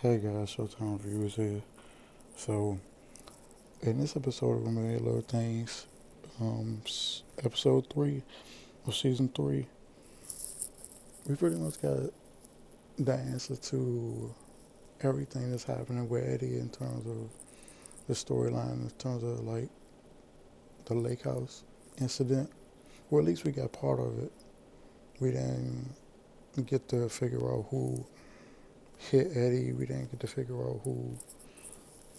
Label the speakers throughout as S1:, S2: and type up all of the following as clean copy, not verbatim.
S1: Hey guys, Showtime Reviewers here. So, in this episode of Remember Little Things, episode 3 of season 3, we pretty much got the answer to everything that's happening with Eddie in terms of the storyline, in terms of like the lake house incident. Or at least we got part of it. We didn't get to figure out who hit Eddie, we didn't get to figure out who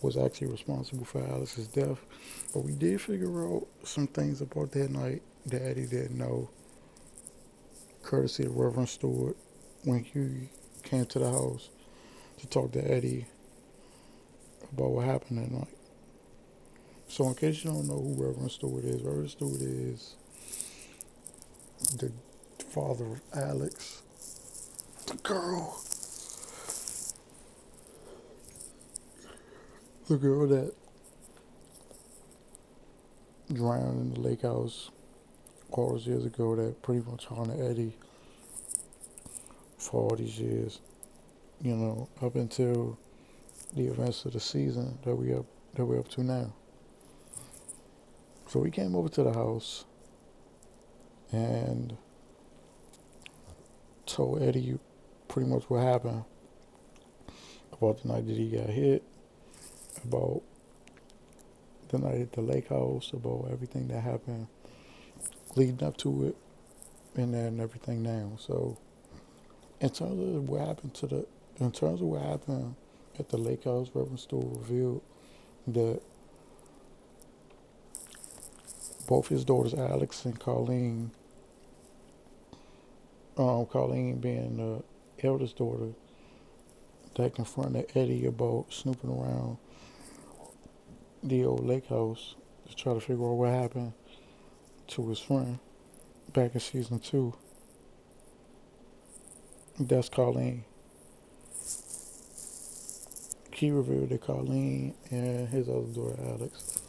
S1: was actually responsible for Alex's death. But we did figure out some things about that night that Eddie didn't know, courtesy of Reverend Stewart, when he came to the house to talk to Eddie about what happened that night. So, in case you don't know who Reverend Stewart is the father of Alex, the girl, the girl that drowned in the lake house all those years ago, that pretty much haunted Eddie for all these years. Up until the events of the season that we're up to now. So we came over to the house and told Eddie pretty much what happened about the night that he got hit, about the night at the lake house, about everything that happened leading up to it, and then everything now. So in terms of what happened at the lake house, Reverend Stewart revealed that both his daughters, Alex and Colleen, Colleen being the eldest daughter, that confronted Eddie about snooping around the old lake house to try to figure out what happened to his friend back in season 2. That's Colleen. He revealed that Colleen and his other daughter, Alex,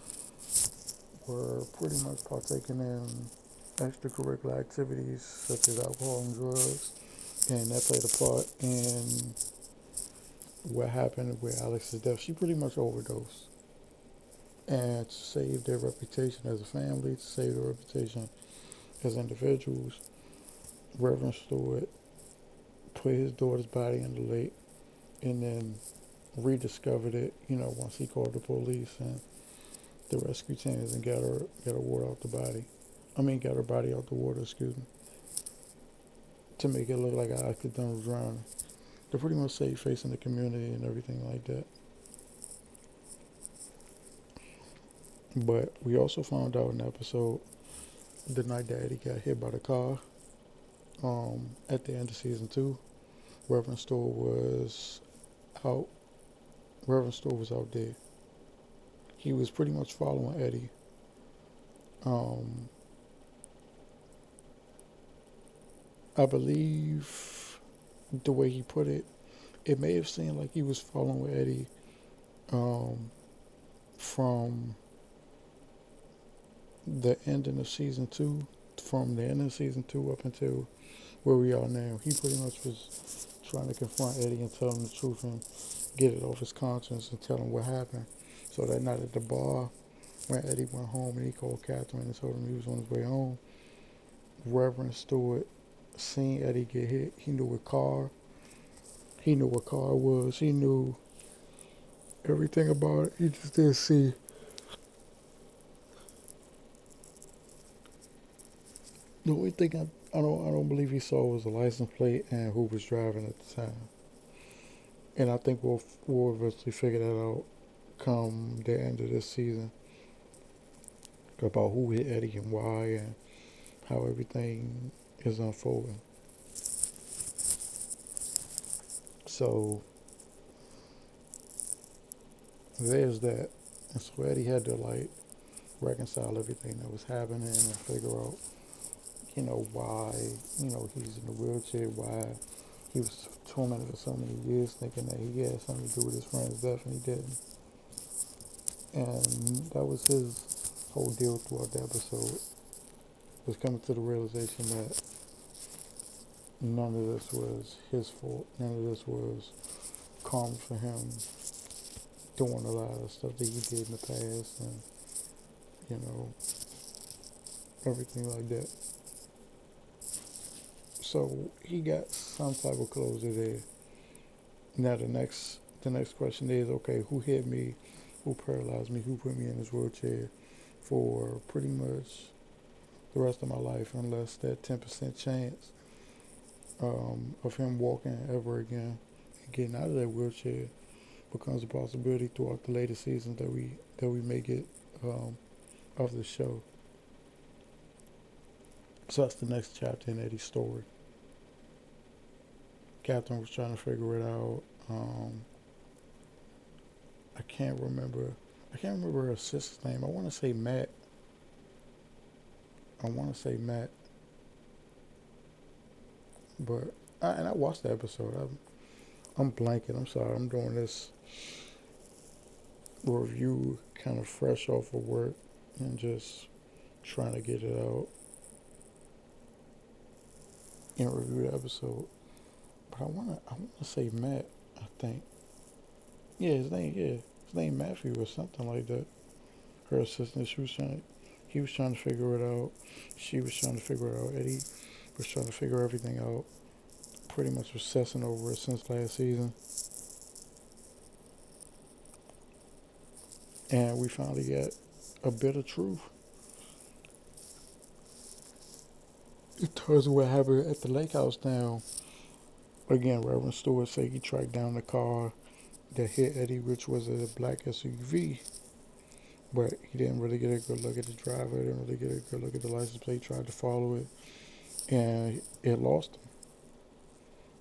S1: were pretty much partaking in extracurricular activities such as alcohol and drugs, and that played a part in what happened with Alex's death. She pretty much overdosed. And to save their reputation as a family, to save their reputation as individuals, Reverend Stewart put his daughter's body in the lake and then rediscovered it, once he called the police and the rescue teams and got her water out the body. Got her body out the water, excuse me, to make it look like an accidental drowning. To pretty much save face in the community and everything like that. But we also found out in the episode the night that Eddie got hit by the car, at the end of season 2, Reverend Stewart was out. Reverend Stewart was out there. He was pretty much following Eddie. I believe the way he put it, it may have seemed like he was following Eddie from the ending of season 2, from the end of season 2 up until where we are now. He pretty much was trying to confront Eddie and tell him the truth and get it off his conscience and tell him what happened. So that night at the bar, when Eddie went home and he called Catherine and told him he was on his way home, Reverend Stewart seen Eddie get hit. He knew what car. He knew what car it was. He knew everything about it. He just didn't see. The only thing I don't believe he saw was the license plate and who was driving at the time. And I think we'll eventually figure that out come the end of this season about who hit Eddie and why and how everything is unfolding. So there's that. And so Eddie had to reconcile everything that was happening and figure out, why, he's in a wheelchair, why he was tormented for so many years thinking that he had something to do with his friend's death and he didn't. And that was his whole deal throughout the episode, was coming to the realization that none of this was his fault. None of this was karma for him doing a lot of stuff that he did in the past, and you know everything like that. So he got some type of closure there. Now the next question is, okay, who hit me, who paralyzed me, who put me in this wheelchair for pretty much the rest of my life, unless that 10% chance of him walking ever again and getting out of that wheelchair becomes a possibility throughout the later seasons that we may get of the show. So that's the next chapter in Eddie's story. Captain was trying to figure it out. I can't remember. I can't remember her sister's name. I want to say Matt. I want to say Matt, but and I watched the episode. I'm blanking. I'm sorry. I'm doing this review kind of fresh off of work and just trying to get it out and review the episode. But I wanna say Matt. I think. His name Matthew or something like that. Her assistant. He was trying to figure it out. She was trying to figure it out. Eddie was trying to figure everything out. Pretty much obsessing over it since last season. And we finally got a bit of truth in terms of what happened at the lake house now. Again, Reverend Stewart said he tracked down the car that hit Eddie, which was a black SUV, but he didn't really get a good look at the driver, didn't really get a good look at the license plate, tried to follow it, and it lost him.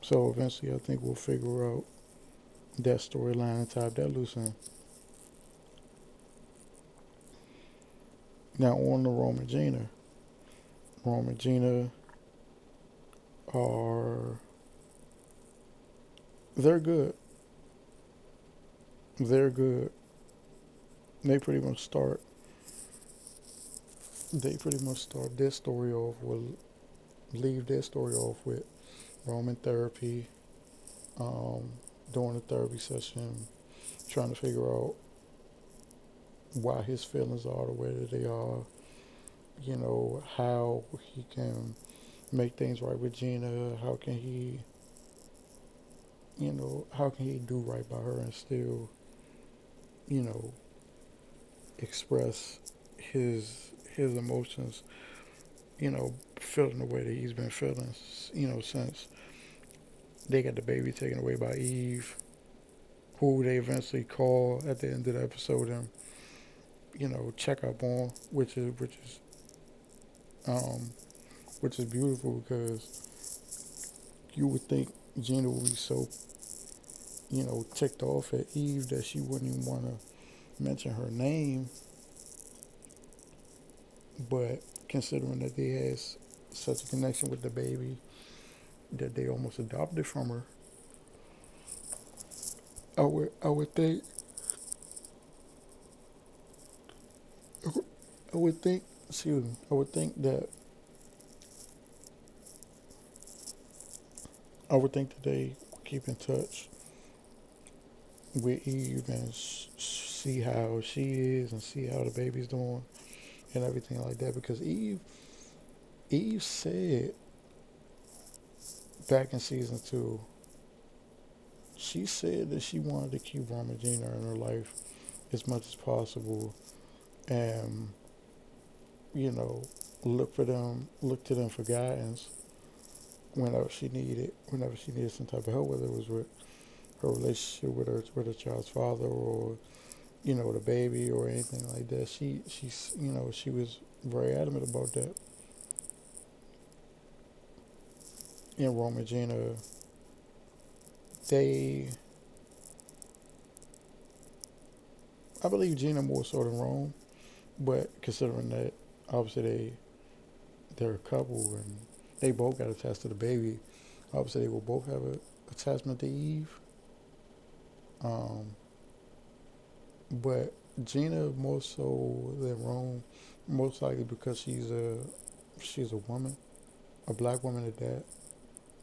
S1: So eventually I think we'll figure out that storyline and tie that loose end. Now on to Rome and Gina. Rome and Gina are they're good. They're good. They pretty much start this story off with leave their story off with Roman therapy, um, during the therapy session, trying to figure out why his feelings are the way that they are, how he can make things right with Gina, how can he do right by her and still, you know, express his emotions, feeling the way that he's been feeling, since they got the baby taken away by Eve, who they eventually call at the end of the episode and check up on, um, which is beautiful because you would think Gina would be so ticked off at Eve that she wouldn't even want to mention her name, but considering that they had such a connection with the baby that they almost adopted from her, I would think I would think excuse me I would think that they keep in touch with Eve and see how she is and see how the baby's doing and everything like that, because Eve said back in season 2, she said that she wanted to keep Ramagina in her life as much as possible, and you know look to them for guidance whenever she needed some type of help, whether it was with her relationship with her child's father, or the baby, or anything like that. She was very adamant about that. In Rome and Gina, they I believe Gina more so than Rome, but considering that obviously they're a couple and they both got attached to the baby, obviously they will both have a attachment to Eve. Um, but Gina more so than Rome, most likely because she's a woman, a black woman at that.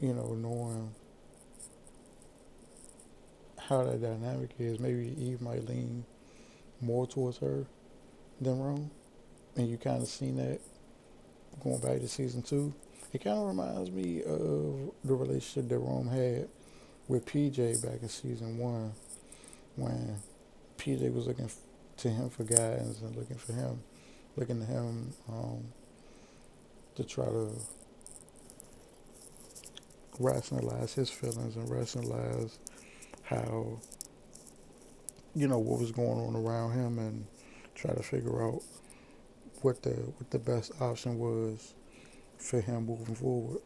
S1: Knowing how that dynamic is. Maybe Eve might lean more towards her than Rome, and you kind of seen that going back to season two. It kind of reminds me of the relationship that Rome had with PJ back in season one, when PJ was looking to him for guidance and looking to him to try to rationalize his feelings and rationalize how, what was going on around him, and try to figure out what the best option was for him moving forward.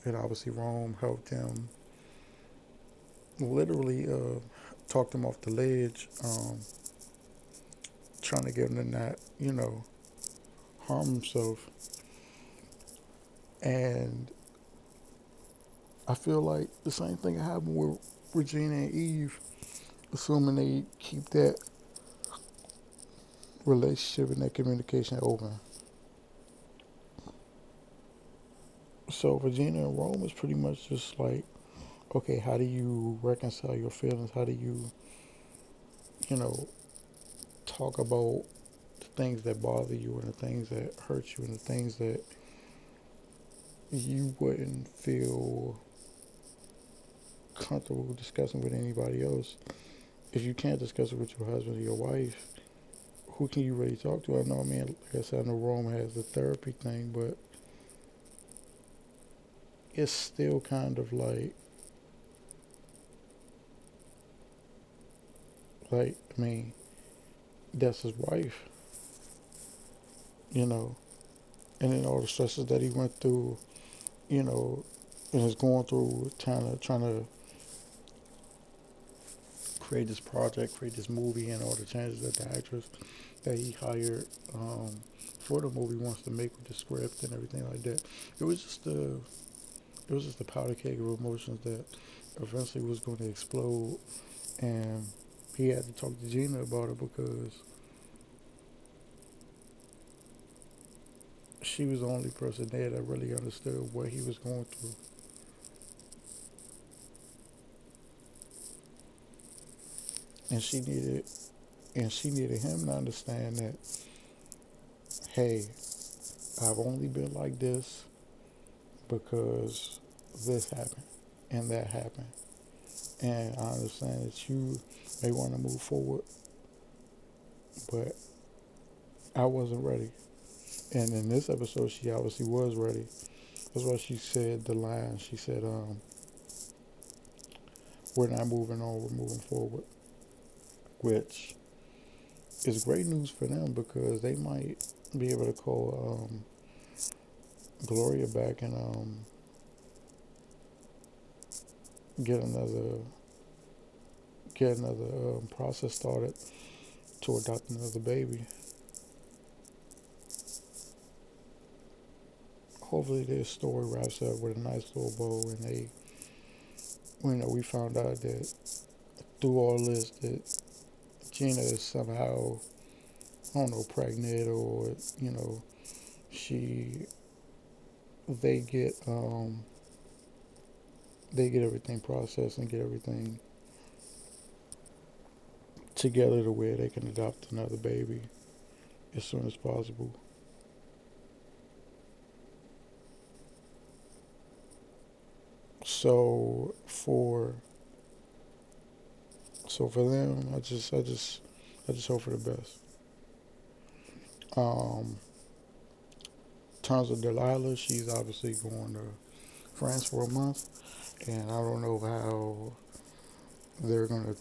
S1: And obviously Rome helped him, literally talked him off the ledge, trying to get him to not, harm himself. And I feel like the same thing happened with Regina and Eve, assuming they keep that relationship and that communication open. So Regina and Rome is pretty much just like, okay, how do you reconcile your feelings? How do you know, talk about the things that bother you and the things that hurt you and the things that you wouldn't feel comfortable discussing with anybody else? If you can't discuss it with your husband or your wife, who can you really talk to? I know, like I said, I know Rome has the therapy thing, but it's still kind of I mean, that's his wife, you know, and then all the stresses that he went through, you know, and is going through trying to create this project, create this movie, and all the changes that the actress that he hired for the movie wants to make with the script and everything like that. It was just a powder keg of emotions that eventually was going to explode, and he had to talk to Gina about it because she was the only person there that really understood what he was going through. And she needed him to understand that, hey, I've only been like this because this happened and that happened. And I understand that you may want to move forward, but I wasn't ready. And in this episode, she obviously was ready. That's why she said the line. She said, we're not moving on, we're moving forward. Which is great news for them because they might be able to call Gloria back and get another process started to adopt another baby. Hopefully this story wraps up with a nice little bow, and we found out that through all this that Gina is somehow, I don't know, pregnant, or she they get everything processed and get everything together to where they can adopt another baby as soon as possible. So for them, I just hope for the best. Um, in terms of Delilah, she's obviously going to France for a month, and I don't know how they're gonna,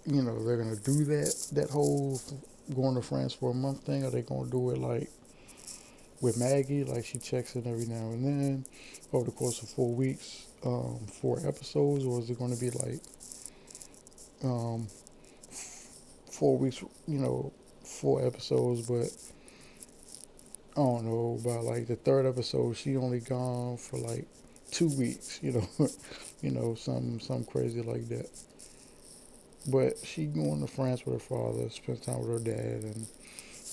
S1: they're gonna do that whole going to France for a month thing. Are they gonna do it like with Maggie, like she checks in every now and then over the course of 4 weeks, 4 episodes, or is it going to be like um, 4 weeks, 4 episodes, but I don't know, by like the third episode, she only gone for like 2 weeks, some crazy like that. But she going to France with her father, spend time with her dad, and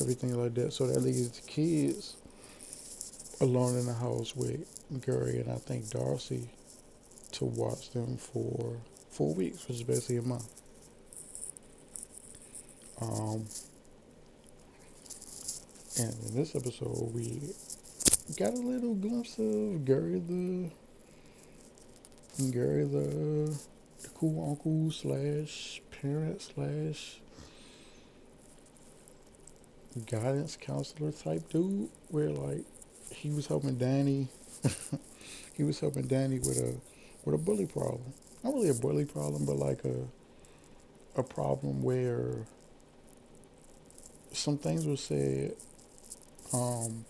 S1: everything like that. So that leaves the kids alone in the house with Gary and I think Darcy to watch them for 4 weeks, which is basically a month. Um, and in this episode, we got a little glimpse of the cool uncle slash parent slash guidance counselor type dude, where like he was helping Danny. He was helping Danny with a bully problem. Not really a bully problem, but like a problem where some things were said um,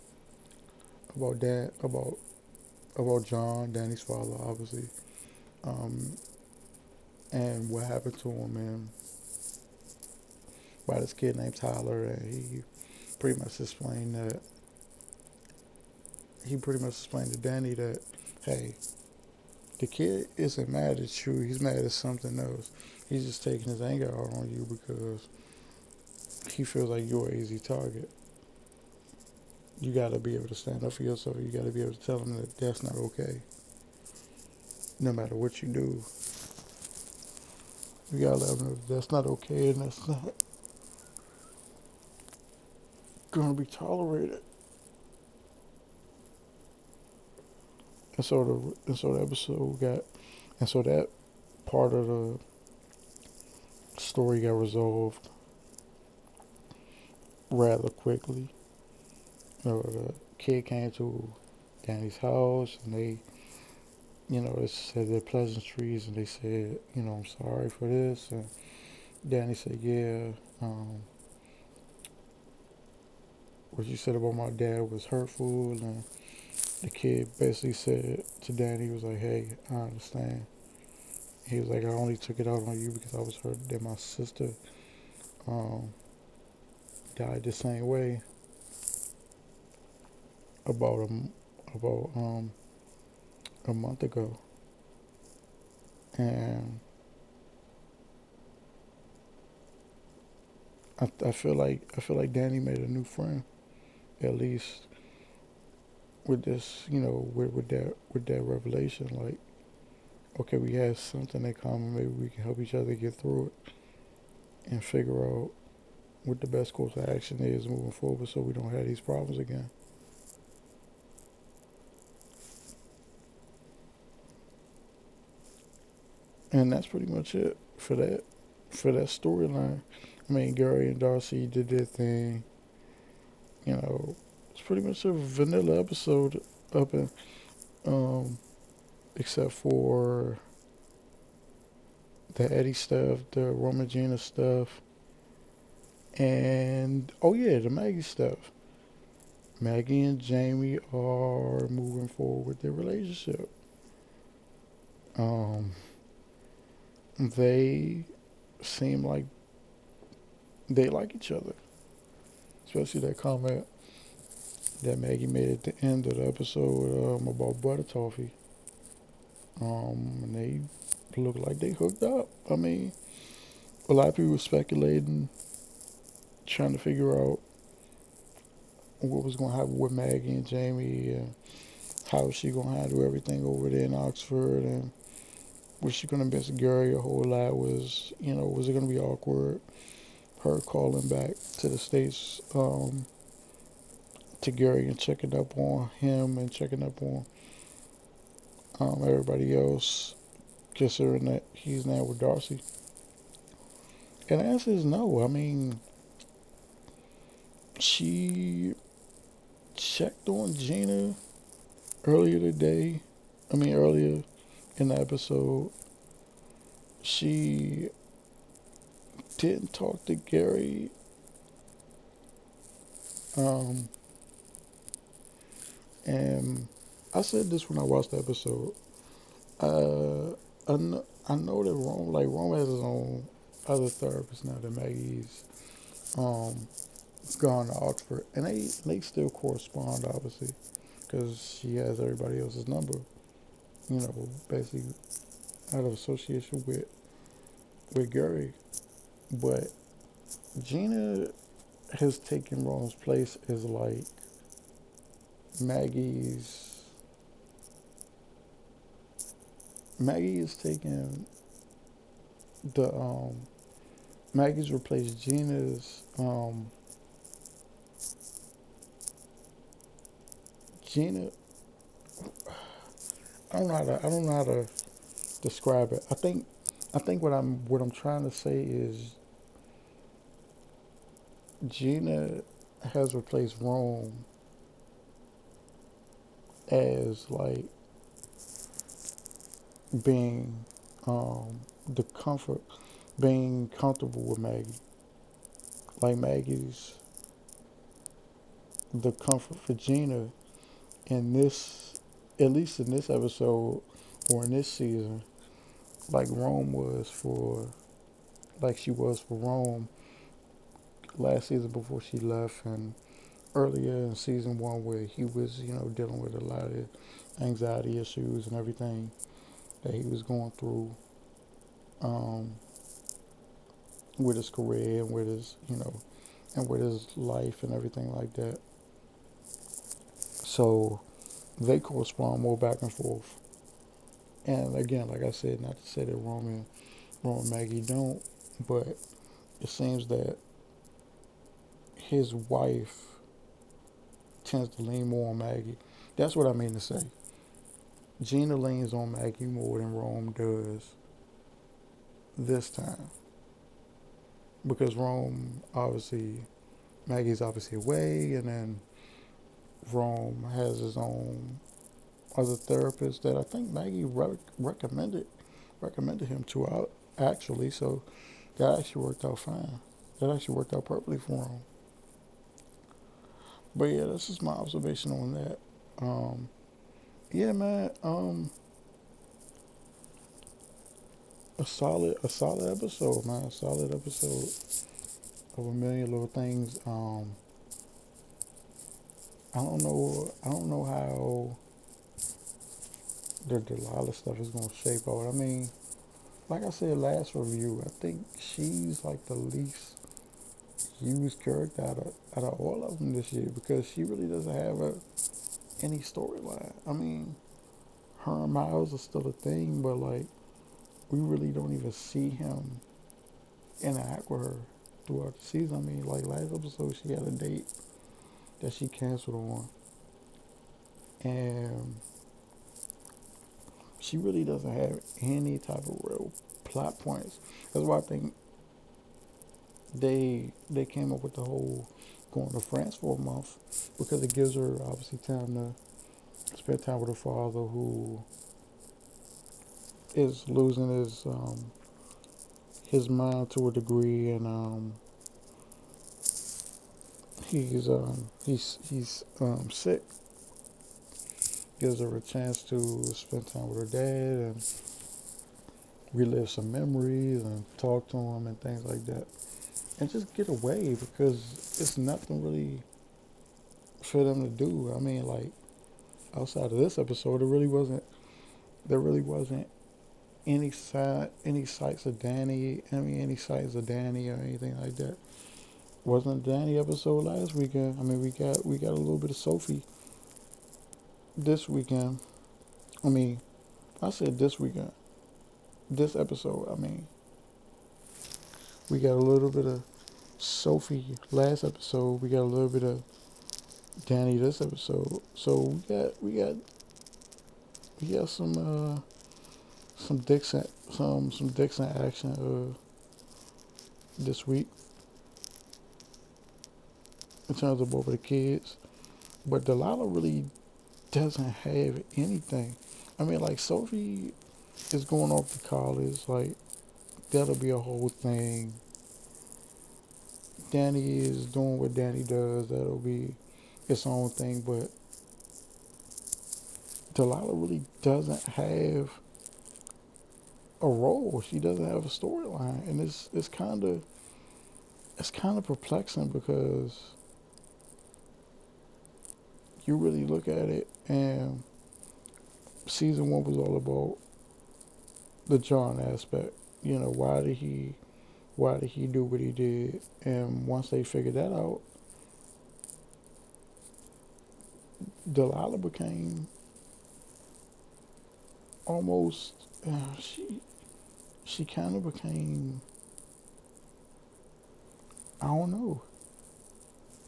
S1: about about John, Danny's father, obviously, um, and what happened to him, and by this kid named Tyler, and pretty much explained that he pretty much explained to Danny that, hey, the kid isn't mad at you, he's mad at something else. He's just taking his anger out on you because he feels like you're an easy target. You got to be able to stand up for yourself. You got to be able to tell him that that's not okay. No matter what you do, you got to let him know that that's not okay and that's not going to be tolerated. And so the episode got, and so that part of the story got resolved rather quickly. The kid came to Danny's house and they said their pleasantries and they said, I'm sorry for this. And Danny said, yeah, what you said about my dad was hurtful. And the kid basically said to Danny, he was like, hey, I understand. He was like, I only took it out on you because I was hurt that my sister um, died the same way about a month ago. And I feel like Danny made a new friend, at least with this, with that revelation. Like, okay, we have something in common. Maybe we can help each other get through it and figure out what the best course of action is moving forward, so we don't have these problems again. And that's pretty much it for that storyline. I mean, Gary and Darcy did their thing. It's pretty much a vanilla episode up in, um, except for the Eddie stuff, the Romagina stuff, and oh yeah, the Maggie stuff. Maggie and Jamie are moving forward with their relationship. Um, they seem like they like each other, especially that comment that Maggie made at the end of the episode about butter toffee. And they look like they hooked up. I mean, a lot of people were speculating, trying to figure out what was going to happen with Maggie and Jamie, and how was she going to handle everything over there in Oxford, and was she going to miss Gary a whole lot? Was it going to be awkward? Her calling back to the States, to Gary and checking up on him and checking up on everybody else, considering that he's now with Darcy. And the answer is no. I mean, she checked on Gina earlier today. Earlier in the episode. She didn't talk to Gary. Um, and I said this when I watched the episode. I know that Rome has his own other therapist now that Maggie's um, gone to Oxford. And they still correspond, obviously, because she has everybody else's number, basically out of association with Gary. But Gina has taken Rome's place as like Maggie's. Maggie is taking the Maggie's replaced Gina's Gina. I don't know how to describe it. I think what I'm trying to say is Gina has replaced Rome as like being the comfort, being comfortable with Maggie. Like Maggie's the comfort for Gina in this, at least in this episode or in this season, like Rome was for, like she was for Rome last season before she left, and earlier in season one where he was, you know, dealing with a lot of anxiety issues and everything that he was going through um, with his career and with his, you know, and with his life and everything like that. So they correspond more back and forth. And again, like I said, not to say that Ron and Maggie don't, but it seems that his wife tends to lean more on Maggie. That's what I mean to say. Gina leans on Maggie more than Rome does this time. Because Rome, obviously, Maggie's obviously away, and then Rome has his own other therapist that I think Maggie recommended him to out actually. So that actually worked out fine. That actually worked out perfectly for him. But yeah, that's just my observation on that. Um, yeah, man. A solid episode, man. A solid episode of A Million Little Things. I don't know how the Delilah stuff is gonna shape out. I mean, like I said last review, I think she's like the least used character out of all of them this year because she really doesn't have any storyline. I mean, her and Miles are still a thing, but like we really don't even see him interact with her throughout the season. I mean, like last episode, she had a date that she canceled on, and she really doesn't have any type of real plot points. That's why I think they came up with the whole going to France for a month because it gives her obviously time to spend time with her father who is losing his mind to a degree, and he's sick. Gives her a chance to spend time with her dad and relive some memories and talk to him and things like that, and just get away because it's nothing really for them to do. I mean, like outside of this episode, there really wasn't any sights of Danny. I mean, any sights of Danny or anything like that. Wasn't a Danny episode last weekend. I mean, we got a little bit of Sophie this weekend. I mean, I said this weekend. This episode. I mean, we got a little bit of Sophie last episode. We got a little bit of Danny this episode. So we got some Dixon some Dixon action this week in terms of both of the kids. But Delilah really doesn't have anything. I mean, like Sophie is going off to college. Like that'll be a whole thing. Danny is doing what Danny does. That'll be its own thing. But Delilah really doesn't have a role. She doesn't have a storyline, and it's kind of perplexing because you really look at it, and season one was all about the John aspect. You know, why did he do what he did? And once they figured that out, Delilah became almost she she kind of became, I don't know.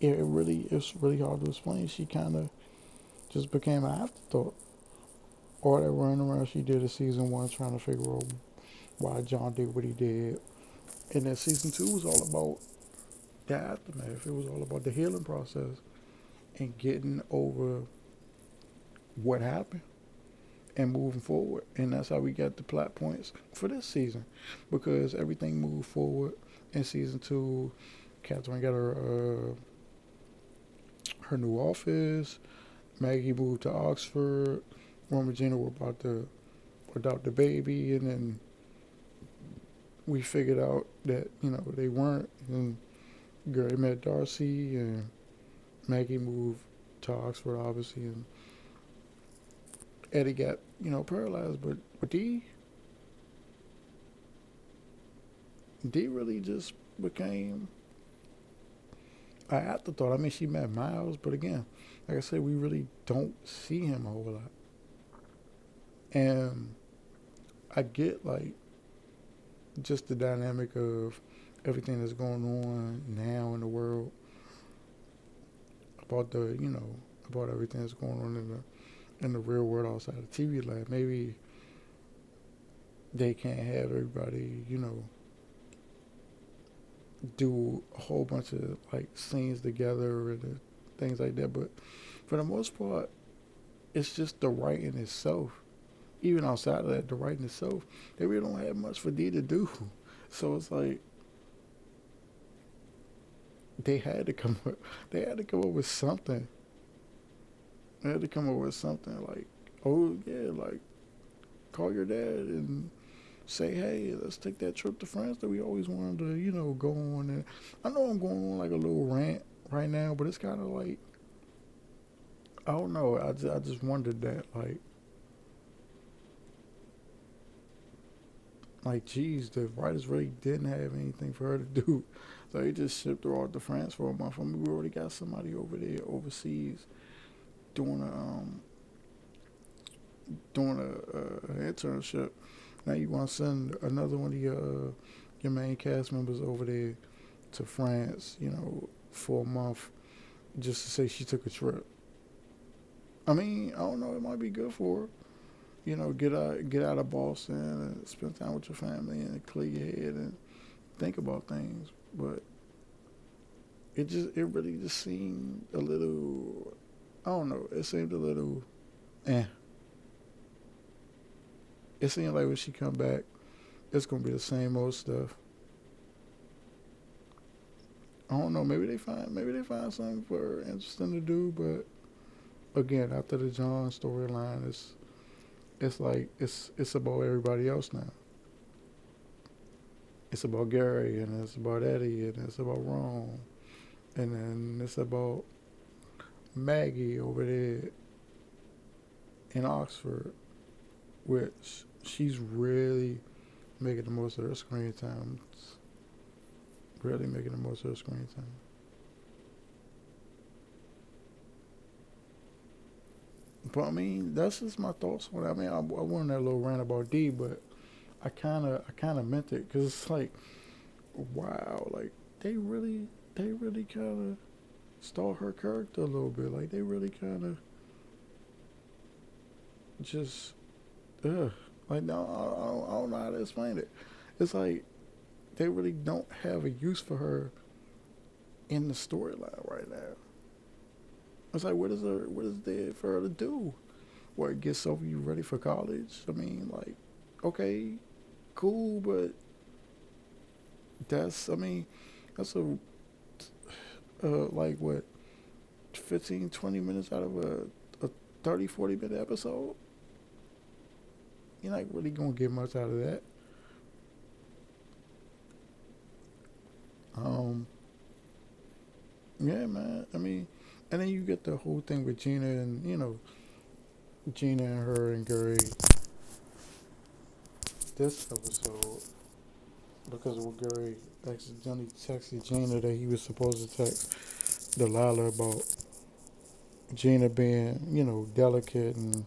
S1: It's really hard to explain. She kind of just became an afterthought. All that running around she did in season one, trying to figure out why John did what he did, and then season two was all about the aftermath. It was all about the healing process and getting over what happened and moving forward. And that's how we got the plot points for this season, because everything moved forward in season two. Catherine got her new office. Maggie moved to Oxford. Ron and Regina were about to adopt the baby, and then we figured out that they weren't. And Gary met Darcy, and Maggie moved to Oxford, obviously, and Eddie got paralyzed. But D really just became an afterthought. I mean, she met Miles, but again, like I said, we really don't see him a whole lot. And I get like just the dynamic of everything that's going on now in the world, about the about everything that's going on in the real world outside of TV land. Maybe they can't have everybody do a whole bunch of like scenes together and things like that. But for the most part, it's just the writing itself. Even outside of that, the writing itself, they really don't have much for D to do. So it's like they had to come up, they had to come up with something. They had to come up with something like, oh yeah, like call your dad and say, hey, let's take that trip to France that we always wanted to, go on. And I know I'm going on like a little rant right now, but it's kind of like, I don't know. I just wondered that, geez, the writers really didn't have anything for her to do. So they just shipped her off to France for a month. I mean, we already got somebody over there overseas doing a internship. Now you want to send another one of your main cast members over there to France, for a month, just to say she took a trip. I mean, I don't know. It might be good for her. Get out of Boston and spend time with your family and clear your head and think about things. But it really just seemed a little. I don't know. It seemed a little. Eh. It seemed like when she come back, it's gonna be the same old stuff. I don't know. Maybe they find something for her interesting to do. But again, after the John storyline, it's like it's about everybody else now. It's about Gary, and it's about Eddie, and it's about Ron, and then it's about Maggie over there in Oxford, which she's really making the most of her screen time. Really making the most of her screen time. But I mean, that's just my thoughts on it. I mean, I went on that little rant about D, but I kind of meant it because it's like, wow, like they really kind of stole her character a little bit. Like they really kind of just, ugh. Like no, I don't know how to explain it. It's like they really don't have a use for her in the storyline right now. It's like what is there for her to do? What, get Sophie ready for college? I mean, like, okay, cool, but that's a like what, 15, 20 minutes out of a 30, 40 minute episode. You're not really gonna get much out of that. Um, yeah, man. I mean, and then you get the whole thing with Gina and Gina and her and Gary this episode, because when Gary accidentally texted Gina that he was supposed to text Delilah about Gina being delicate and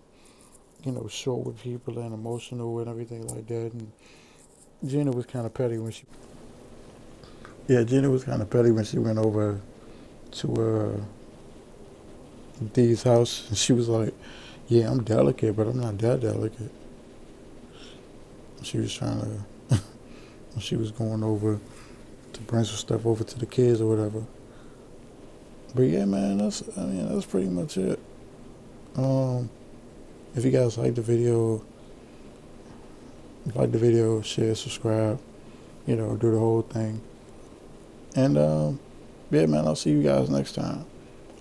S1: short with people and emotional and everything like that, and Gina was kind of petty when she. Yeah, Gina was kind of petty when she went over to Dee's house, and she was like, "Yeah, I'm delicate, but I'm not that delicate." She was trying to. She was going over to bring some stuff over to the kids or whatever. But yeah, man, that's pretty much it. Um, if you guys like the video, share, subscribe, do the whole thing. And yeah, man, I'll see you guys next time.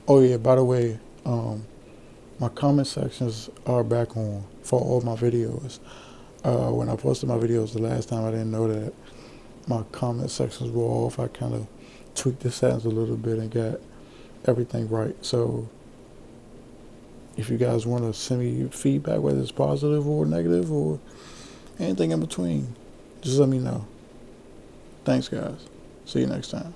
S1: Oh yeah, by the way, my comment sections are back on for all my videos. When I posted my videos the last time, I didn't know that my comment sections were off. I kind of tweaked the settings a little bit and got everything right. So if you guys want to send me feedback, whether it's positive or negative or anything in between, just let me know. Thanks, guys. See you next time.